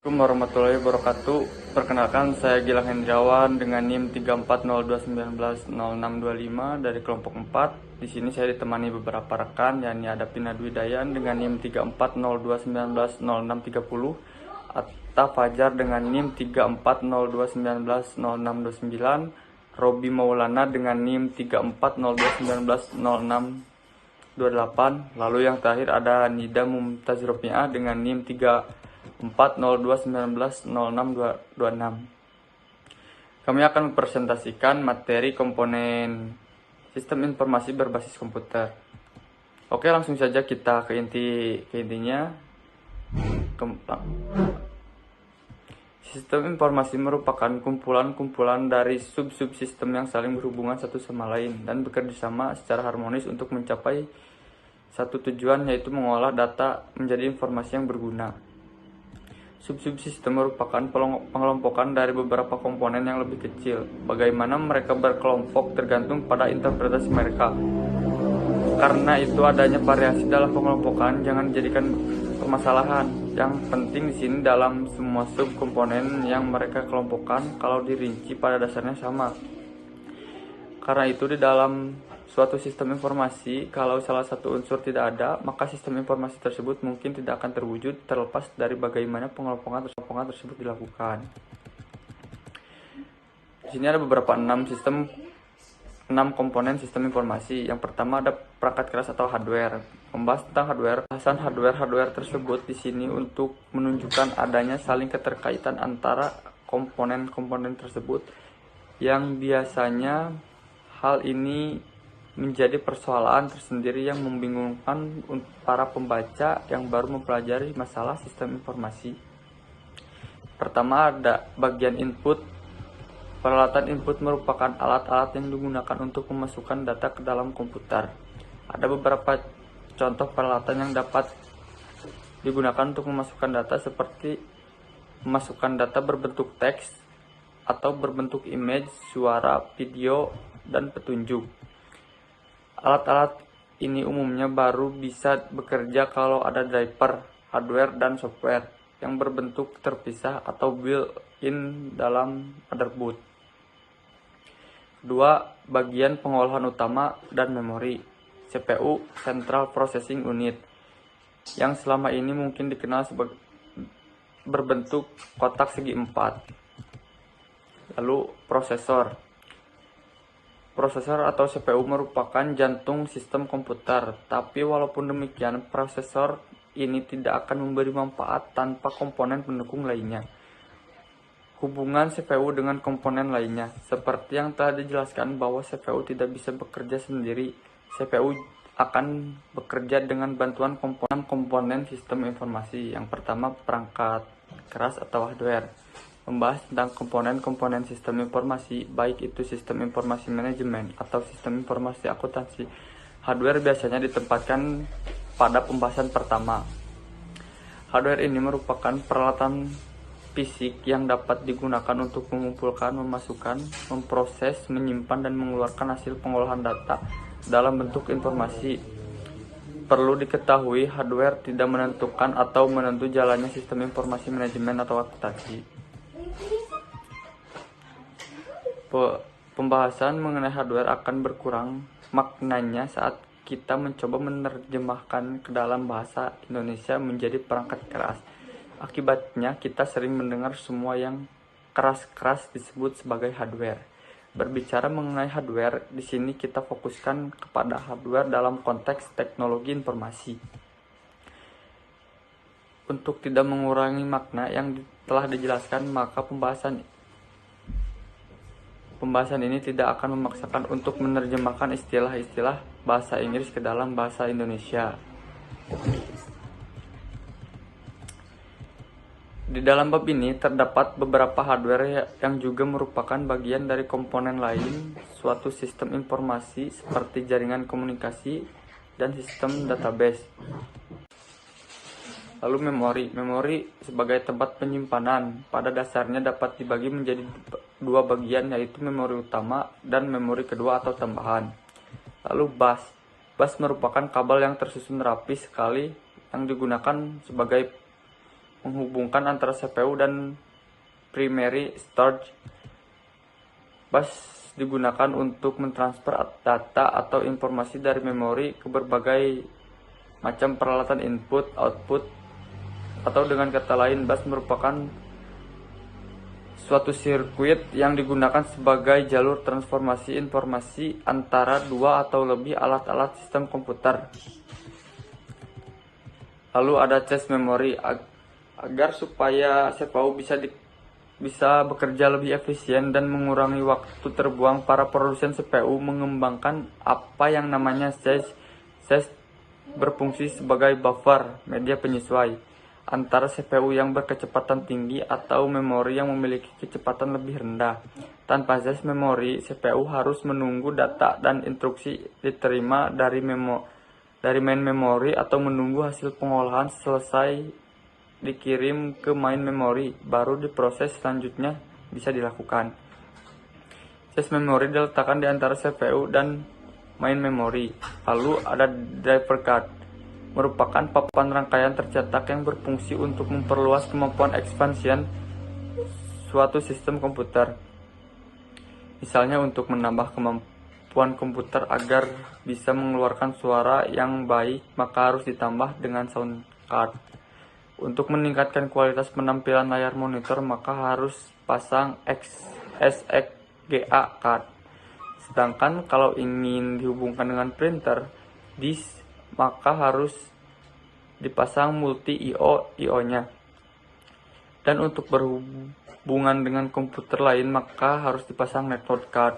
Assalamualaikum warahmatullahi wabarakatuh. Perkenalkan, saya Gilang Hendrawan dengan NIM 3402190625 dari kelompok 4. Di sini saya ditemani beberapa rekan, yakni ada Pina Dwi Dayan dengan NIM 3402190630, Atta Fajar dengan NIM 3402190629, Robi Maulana dengan NIM 3402190628, lalu yang terakhir ada Nida Mumtaz Rofi'ah dengan NIM 3402190626. Kami akan mempresentasikan materi komponen sistem informasi berbasis komputer. Oke, langsung saja kita ke intinya. Sistem informasi merupakan kumpulan-kumpulan dari sub-subsistem yang saling berhubungan satu sama lain dan bekerja sama secara harmonis untuk mencapai satu tujuan, yaitu mengolah data menjadi informasi yang berguna. Sub-subsistem merupakan pengelompokan dari beberapa komponen yang lebih kecil. Bagaimana mereka berkelompok tergantung pada interpretasi mereka. Karena itu adanya variasi dalam pengelompokan jangan dijadikan permasalahan. Yang penting di sini dalam semua subkomponen yang mereka kelompokkan kalau dirinci pada dasarnya sama. Karena itu di dalam suatu sistem informasi, kalau salah satu unsur tidak ada, maka sistem informasi tersebut mungkin tidak akan terwujud terlepas dari bagaimana pengelompokan tersebut dilakukan. Di sini ada beberapa 6 komponen sistem informasi. Yang pertama ada perangkat keras atau hardware. Membahas tentang hardware, bahasan hardware tersebut di sini untuk menunjukkan adanya saling keterkaitan antara komponen-komponen tersebut, yang biasanya hal ini menjadi persoalan tersendiri yang membingungkan para pembaca yang baru mempelajari masalah sistem informasi. Pertama ada bagian input. Peralatan input merupakan alat-alat yang digunakan untuk memasukkan data ke dalam komputer. Ada beberapa contoh peralatan yang dapat digunakan untuk memasukkan data, seperti memasukkan data berbentuk teks atau berbentuk image, suara, video, dan petunjuk. Alat-alat ini umumnya baru bisa bekerja kalau ada driver, hardware, dan software yang berbentuk terpisah atau built-in dalam motherboard. Kedua, bagian pengolahan utama dan memori. CPU, Central Processing Unit, yang selama ini mungkin dikenal sebagai berbentuk kotak segi 4. Lalu prosesor. Prosesor atau CPU merupakan jantung sistem komputer, tapi walaupun demikian, prosesor ini tidak akan memberi manfaat tanpa komponen pendukung lainnya. Hubungan CPU dengan komponen lainnya, seperti yang telah dijelaskan bahwa CPU tidak bisa bekerja sendiri. CPU akan bekerja dengan bantuan komponen sistem informasi. Yang pertama, perangkat keras atau hardware. Membahas tentang komponen-komponen sistem informasi, baik itu sistem informasi manajemen atau sistem informasi akuntansi. Hardware biasanya ditempatkan pada pembahasan pertama. Hardware ini merupakan peralatan fisik yang dapat digunakan untuk mengumpulkan, memasukkan, memproses, menyimpan, dan mengeluarkan hasil pengolahan data dalam bentuk informasi. Perlu diketahui, hardware tidak menentukan atau menentu jalannya sistem informasi manajemen atau akuntansi. Pembahasan mengenai hardware akan berkurang maknanya saat kita mencoba menerjemahkan ke dalam bahasa Indonesia menjadi perangkat keras. Akibatnya kita sering mendengar semua yang keras-keras disebut sebagai hardware. Berbicara mengenai hardware, di sini kita fokuskan kepada hardware dalam konteks teknologi informasi. Untuk tidak mengurangi makna yang telah dijelaskan, maka pembahasan ini tidak akan memaksakan untuk menerjemahkan istilah-istilah bahasa Inggris ke dalam bahasa Indonesia. Di dalam bab ini terdapat beberapa hardware yang juga merupakan bagian dari komponen lain suatu sistem informasi, seperti jaringan komunikasi dan sistem database. Lalu memori sebagai tempat penyimpanan pada dasarnya dapat dibagi menjadi dua bagian, yaitu memori utama dan memori kedua atau tambahan. Lalu bus merupakan kabel yang tersusun rapi sekali yang digunakan sebagai menghubungkan antara CPU dan primary storage. Bus digunakan untuk mentransfer data atau informasi dari memori ke berbagai macam peralatan input, output, atau dengan kata lain, bus merupakan suatu sirkuit yang digunakan sebagai jalur transformasi informasi antara dua atau lebih alat-alat sistem komputer. Lalu ada cache memory. Agar supaya CPU bisa bekerja lebih efisien dan mengurangi waktu terbuang, para produsen CPU mengembangkan apa yang namanya cache. Cache berfungsi sebagai buffer, media penyesuai antara CPU yang berkecepatan tinggi atau memori yang memiliki kecepatan lebih rendah. Tanpa cache memori, CPU harus menunggu data dan instruksi diterima dari main memory atau menunggu hasil pengolahan selesai dikirim ke main memory, baru diproses selanjutnya bisa dilakukan. Cache memory diletakkan di antara CPU dan main memory. Lalu ada driver card, merupakan papan rangkaian tercetak yang berfungsi untuk memperluas kemampuan expansion suatu sistem komputer. Misalnya untuk menambah kemampuan komputer agar bisa mengeluarkan suara yang baik, maka harus ditambah dengan sound card. Untuk meningkatkan kualitas penampilan layar monitor, maka harus pasang SXGA card. Sedangkan kalau ingin dihubungkan dengan printer disk, maka harus dipasang multi IO-nya. Dan untuk berhubungan dengan komputer lain, maka harus dipasang network card.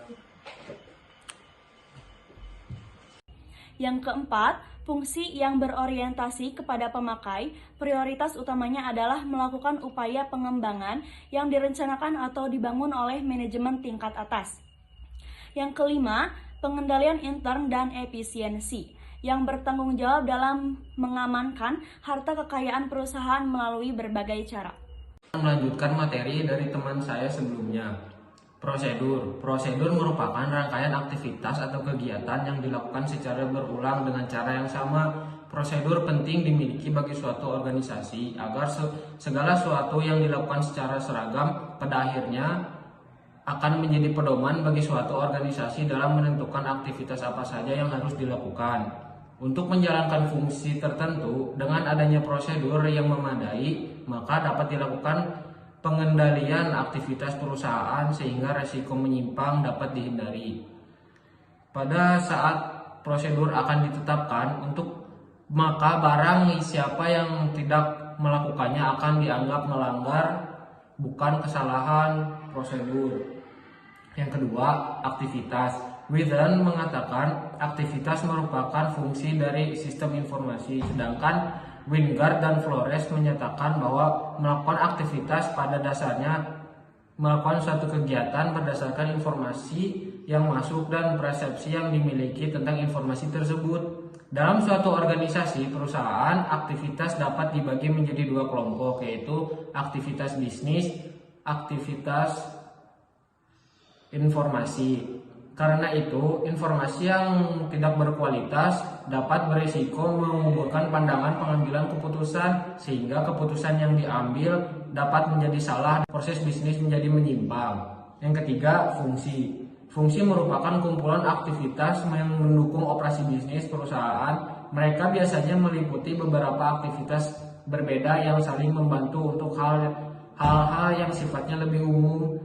Yang keempat, fungsi yang berorientasi kepada pemakai, prioritas utamanya adalah melakukan upaya pengembangan yang direncanakan atau dibangun oleh manajemen tingkat atas. Yang kelima, pengendalian intern dan efisiensi, yang bertanggung jawab dalam mengamankan harta kekayaan perusahaan melalui berbagai cara. Melanjutkan materi dari teman saya sebelumnya. Prosedur merupakan rangkaian aktivitas atau kegiatan yang dilakukan secara berulang dengan cara yang sama. Prosedur penting dimiliki bagi suatu organisasi agar segala sesuatu yang dilakukan secara seragam pada akhirnya akan menjadi pedoman bagi suatu organisasi dalam menentukan aktivitas apa saja yang harus dilakukan. Untuk menjalankan fungsi tertentu dengan adanya prosedur yang memadai, maka dapat dilakukan pengendalian aktivitas perusahaan sehingga resiko menyimpang dapat dihindari. Pada saat prosedur akan ditetapkan, maka barang siapa yang tidak melakukannya akan dianggap melanggar, bukan kesalahan prosedur. Yang kedua, aktivitas. Withen mengatakan aktivitas merupakan fungsi dari sistem informasi, sedangkan Wingard dan Flores menyatakan bahwa melakukan aktivitas pada dasarnya melakukan suatu kegiatan berdasarkan informasi yang masuk dan persepsi yang dimiliki tentang informasi tersebut. Dalam suatu organisasi perusahaan, aktivitas dapat dibagi menjadi dua kelompok, yaitu aktivitas bisnis, aktivitas informasi. Karena itu, informasi yang tidak berkualitas dapat berisiko mengubahkan pandangan pengambilan keputusan, sehingga keputusan yang diambil dapat menjadi salah, proses bisnis menjadi menyimpang. Yang ketiga, fungsi. Fungsi merupakan kumpulan aktivitas yang mendukung operasi bisnis perusahaan. Mereka biasanya meliputi beberapa aktivitas berbeda yang saling membantu untuk hal-hal yang sifatnya lebih umum.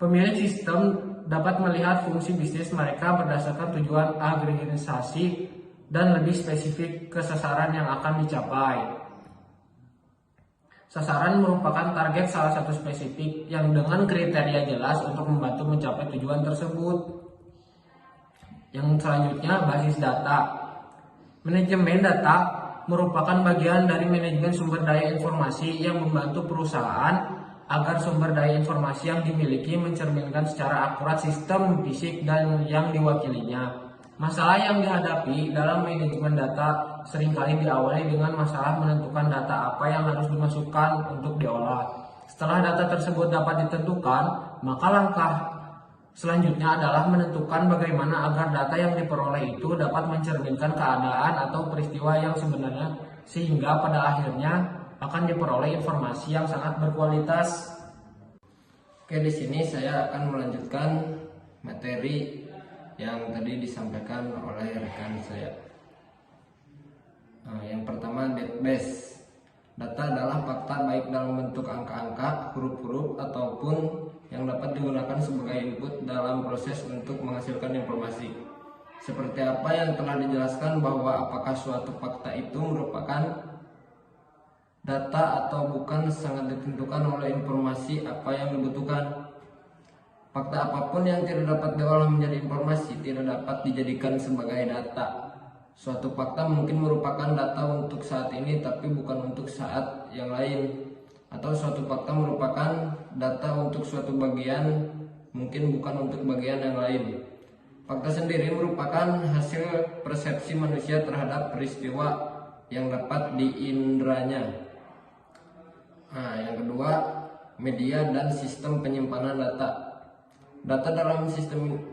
Pemilik sistem dapat melihat fungsi bisnis mereka berdasarkan tujuan agregisasi dan lebih spesifik ke sasaran yang akan dicapai. Sasaran merupakan target salah satu spesifik yang dengan kriteria jelas untuk membantu mencapai tujuan tersebut. Yang selanjutnya, basis data. Manajemen data merupakan bagian dari manajemen sumber daya informasi yang membantu perusahaan agar sumber daya informasi yang dimiliki mencerminkan secara akurat sistem fisik dan yang diwakilinya. Masalah yang dihadapi dalam manajemen data seringkali diawali dengan masalah menentukan data apa yang harus dimasukkan untuk diolah. Setelah data tersebut dapat ditentukan, maka langkah selanjutnya adalah menentukan bagaimana agar data yang diperoleh itu dapat mencerminkan keadaan atau peristiwa yang sebenarnya, sehingga pada akhirnya akan diperoleh informasi yang sangat berkualitas. Oke, di sini saya akan melanjutkan materi yang tadi disampaikan oleh rekan saya. Yang pertama, database. Data adalah fakta baik dalam bentuk angka-angka, huruf-huruf, ataupun yang dapat digunakan sebagai input dalam proses untuk menghasilkan informasi. Seperti apa yang telah dijelaskan bahwa apakah suatu fakta itu merupakan data atau bukan sangat ditentukan oleh informasi apa yang dibutuhkan. Fakta apapun yang tidak dapat diolah menjadi informasi tidak dapat dijadikan sebagai data. Suatu fakta mungkin merupakan data untuk saat ini tapi bukan untuk saat yang lain. Atau suatu fakta merupakan data untuk suatu bagian, mungkin bukan untuk bagian yang lain. Fakta sendiri merupakan hasil persepsi manusia terhadap peristiwa yang dapat diindranya. Yang kedua, media dan sistem penyimpanan data. Data dalam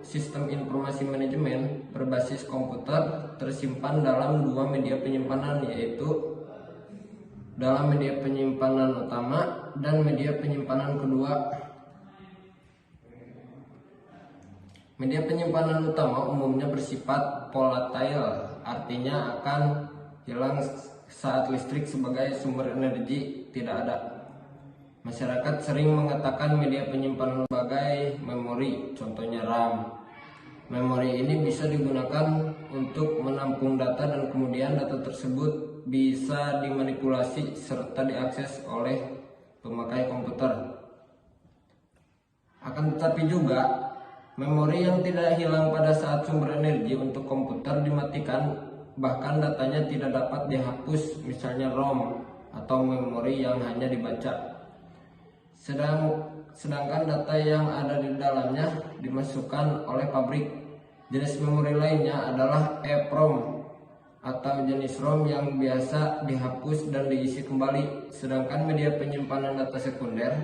sistem informasi manajemen berbasis komputer tersimpan dalam dua media penyimpanan, yaitu dalam media penyimpanan utama dan media penyimpanan kedua. Media penyimpanan utama umumnya bersifat volatile, artinya akan hilang saat listrik sebagai sumber energi tidak ada. Masyarakat sering mengatakan media penyimpanan sebagai memori, contohnya RAM. Memori ini bisa digunakan untuk menampung data dan kemudian data tersebut bisa dimanipulasi serta diakses oleh pemakai komputer. Akan tetapi juga, memori yang tidak hilang pada saat sumber energi untuk komputer dimatikan, bahkan datanya tidak dapat dihapus, misalnya ROM atau memori yang hanya dibaca. Sedangkan data yang ada di dalamnya dimasukkan oleh pabrik. Jenis memori lainnya adalah EEPROM atau jenis ROM yang biasa dihapus dan diisi kembali. Sedangkan media penyimpanan data sekunder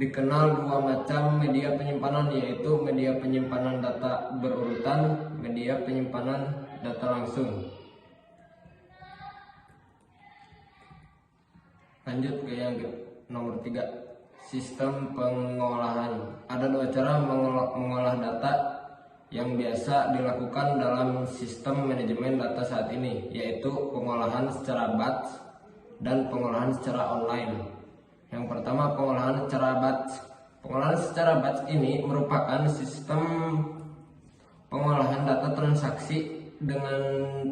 dikenal dua macam media penyimpanan, yaitu media penyimpanan data berurutan, media penyimpanan data langsung. Lanjut ke yang nomor 3. Sistem pengolahan. Ada dua cara mengolah data yang biasa dilakukan dalam sistem manajemen data saat ini, yaitu pengolahan secara batch dan pengolahan secara online. Yang pertama, pengolahan secara batch. Pengolahan secara batch ini merupakan sistem pengolahan data transaksi dengan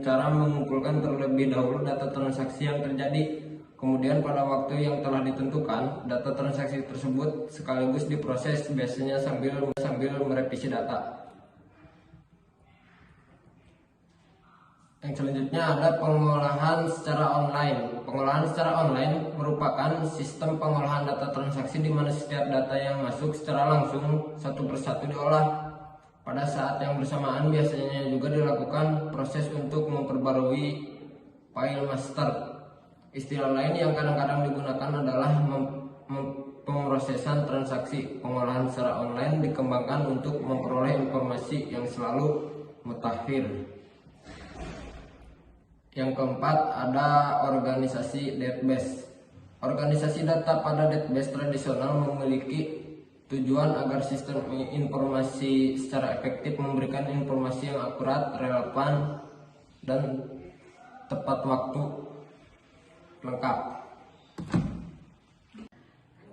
cara mengumpulkan terlebih dahulu data transaksi yang terjadi. Kemudian pada waktu yang telah ditentukan, data transaksi tersebut sekaligus diproses, biasanya sambil merevisi data. Yang selanjutnya ada pengolahan secara online. Pengolahan secara online merupakan sistem pengolahan data transaksi di mana setiap data yang masuk secara langsung satu persatu diolah. Pada saat yang bersamaan biasanya juga dilakukan proses untuk memperbarui file master. Istilah lain yang kadang-kadang digunakan adalah pemrosesan transaksi. Pengolahan secara online dikembangkan untuk memperoleh informasi yang selalu mutakhir. Yang keempat ada organisasi database. Organisasi data pada database tradisional memiliki tujuan agar sistem informasi secara efektif memberikan informasi yang akurat, relevan, dan tepat waktu lengkap.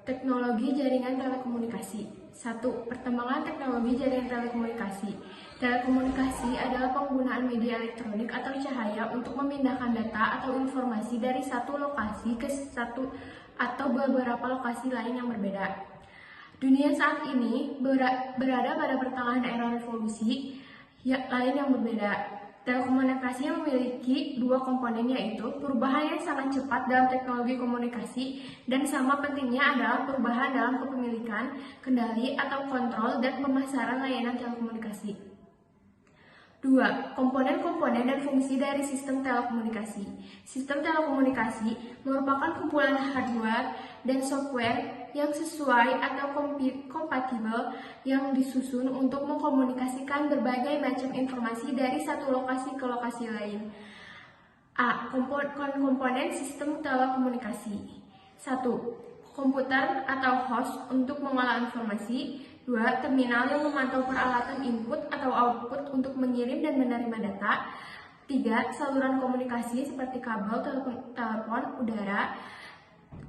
Teknologi jaringan telekomunikasi. 1. Perkembangan teknologi jaringan telekomunikasi. Telekomunikasi adalah penggunaan media elektronik atau cahaya untuk memindahkan data atau informasi dari satu lokasi ke satu atau beberapa lokasi lain yang berbeda. Dunia saat ini berada pada pertengahan era revolusi lain yang berbeda. Telekomunikasi yang memiliki dua komponen, yaitu perubahan yang sangat cepat dalam teknologi komunikasi dan sama pentingnya adalah perubahan dalam kepemilikan, kendali atau kontrol dan pemasaran layanan telekomunikasi. 2. Komponen-komponen dan fungsi dari sistem telekomunikasi. Sistem telekomunikasi merupakan kumpulan hardware dan software yang sesuai atau kompatibel yang disusun untuk mengkomunikasikan berbagai macam informasi dari satu lokasi ke lokasi lain. A. Komponen sistem telekomunikasi. 1. Komputer atau host untuk mengolah informasi. 2. Terminal yang memantau peralatan input atau output untuk mengirim dan menerima data. 3. Saluran komunikasi seperti kabel, telepon udara.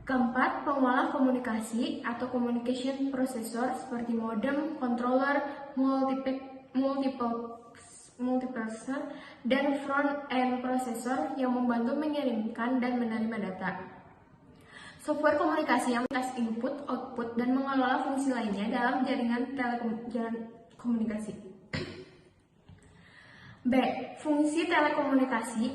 Keempat, pengolah komunikasi atau communication processor seperti modem, controller, multiplexer, dan front-end processor yang membantu mengirimkan dan menerima data. Software komunikasi yang mengetes input, output, dan mengelola fungsi lainnya dalam jaringan telekomunikasi. B. Fungsi telekomunikasi.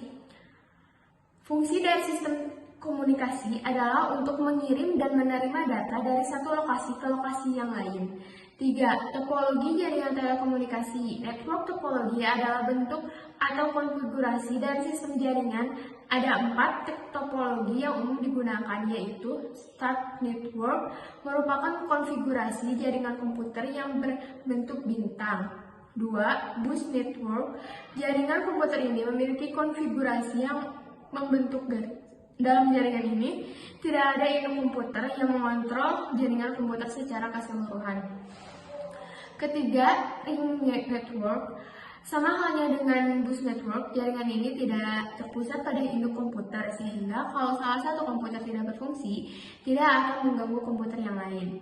Fungsi dari sistem komunikasi adalah untuk mengirim dan menerima data dari satu lokasi ke lokasi yang lain. 3. Topologi jaringan telekomunikasi. Network topologi adalah bentuk atau konfigurasi dari sistem jaringan. Ada 4 topologi yang umum digunakan, yaitu Start Network merupakan konfigurasi jaringan komputer yang berbentuk bintang. 2. Bus Network. Jaringan komputer ini memiliki konfigurasi yang membentuk garis. Dalam jaringan ini, tidak ada induk komputer yang mengontrol jaringan komputer secara keseluruhan. Ketiga, Ring Network. Sama halnya dengan Bus Network, jaringan ini tidak terpusat pada induk komputer, sehingga kalau salah satu komputer tidak berfungsi, tidak akan mengganggu komputer yang lain.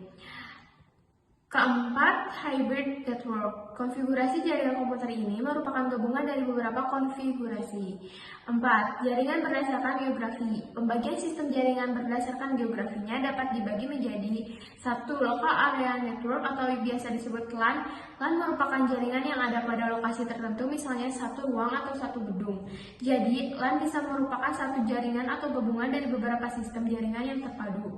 Keempat, Hybrid Network. Konfigurasi jaringan komputer ini merupakan gabungan dari beberapa konfigurasi. 4. Jaringan berdasarkan geografi. Pembagian sistem jaringan berdasarkan geografinya dapat dibagi menjadi 1. Local Area Network atau biasa disebut LAN. LAN merupakan jaringan yang ada pada lokasi tertentu, misalnya satu ruang atau satu gedung. Jadi, LAN bisa merupakan satu jaringan atau gabungan dari beberapa sistem jaringan yang terpadu.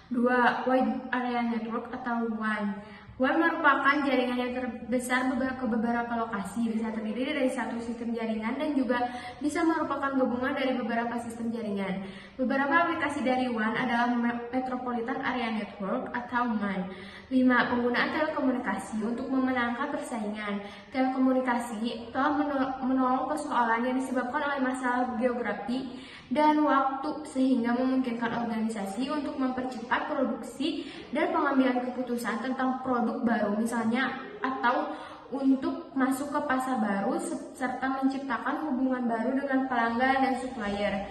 2. Wide Area Network atau WAN. WAN merupakan jaringan yang terbesar ke beberapa lokasi, bisa terdiri dari satu sistem jaringan dan juga bisa merupakan gabungan dari beberapa sistem jaringan. Beberapa aplikasi dari WAN adalah Metropolitan Area Network atau MAN. 5. Penggunaan telekomunikasi untuk memenangkan persaingan. Telekomunikasi telah menolong persoalan yang disebabkan oleh masalah geografi dan waktu, sehingga memungkinkan organisasi untuk mempercepat produksi dan pengambilan keputusan tentang produk baru misalnya, atau untuk masuk ke pasar baru serta menciptakan hubungan baru dengan pelanggan dan supplier.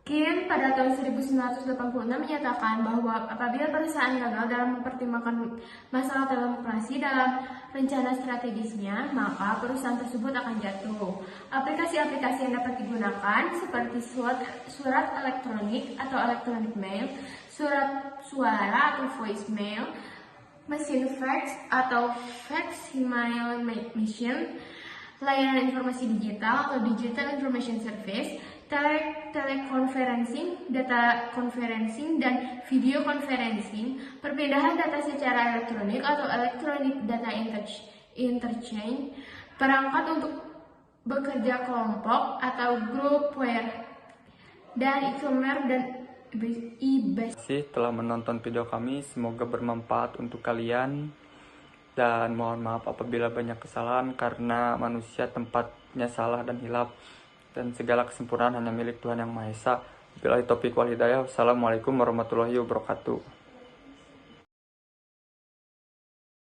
Kim pada tahun 1986 menyatakan bahwa apabila perusahaan gagal dalam mempertimbangkan masalah demokrasi dalam rencana strategisnya, maka perusahaan tersebut akan jatuh. Aplikasi-aplikasi yang dapat digunakan seperti surat elektronik atau electronic mail, surat suara atau voicemail, mesin fax atau fax email machine, layanan informasi digital atau digital information service, teleconferencing, data conferencing, dan video conferencing, perpindahan data secara elektronik atau electronic data interchange, perangkat untuk bekerja kelompok atau groupware, dan e-commerce dan Terima kasih telah menonton video kami, semoga bermanfaat untuk kalian, dan mohon maaf apabila banyak kesalahan karena manusia tempatnya salah dan hilaf, dan segala kesempurnaan hanya milik Tuhan Yang Maha Esa. Billahi taufiq wal hidayah. Wassalamualaikum warahmatullahi wabarakatuh.